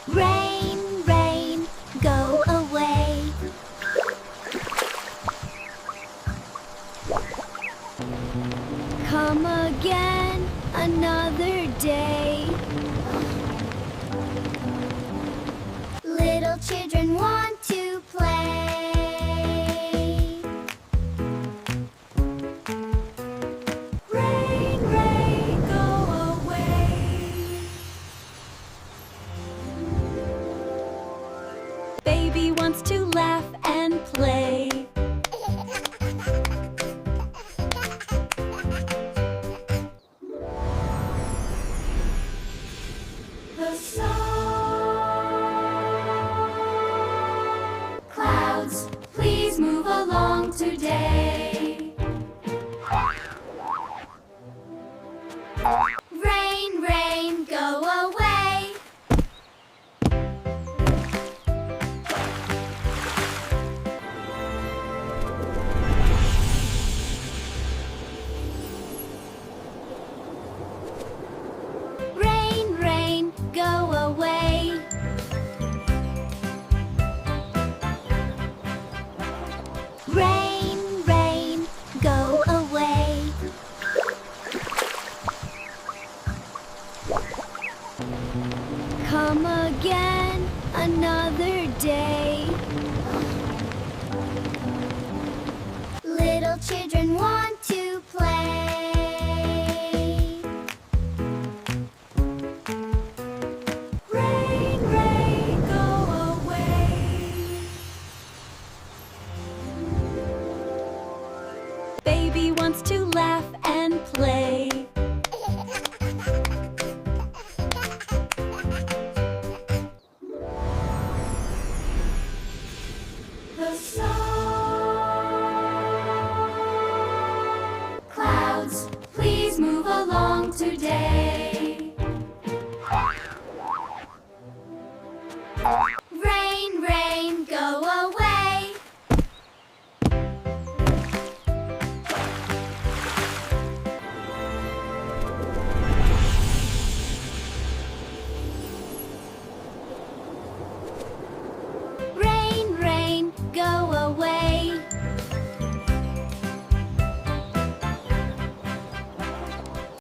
Rain, rain, go away. Come again another day. Little children want to play. Rain, rain, go away. Baby wants to laugh and play. The song. Clouds, please move along today. Rain, rain, go away. Rain, rain, go away. Rain, rain, go away. Come again another day. Little children want to play. Rain, rain, go away. Baby wants to laugh and play.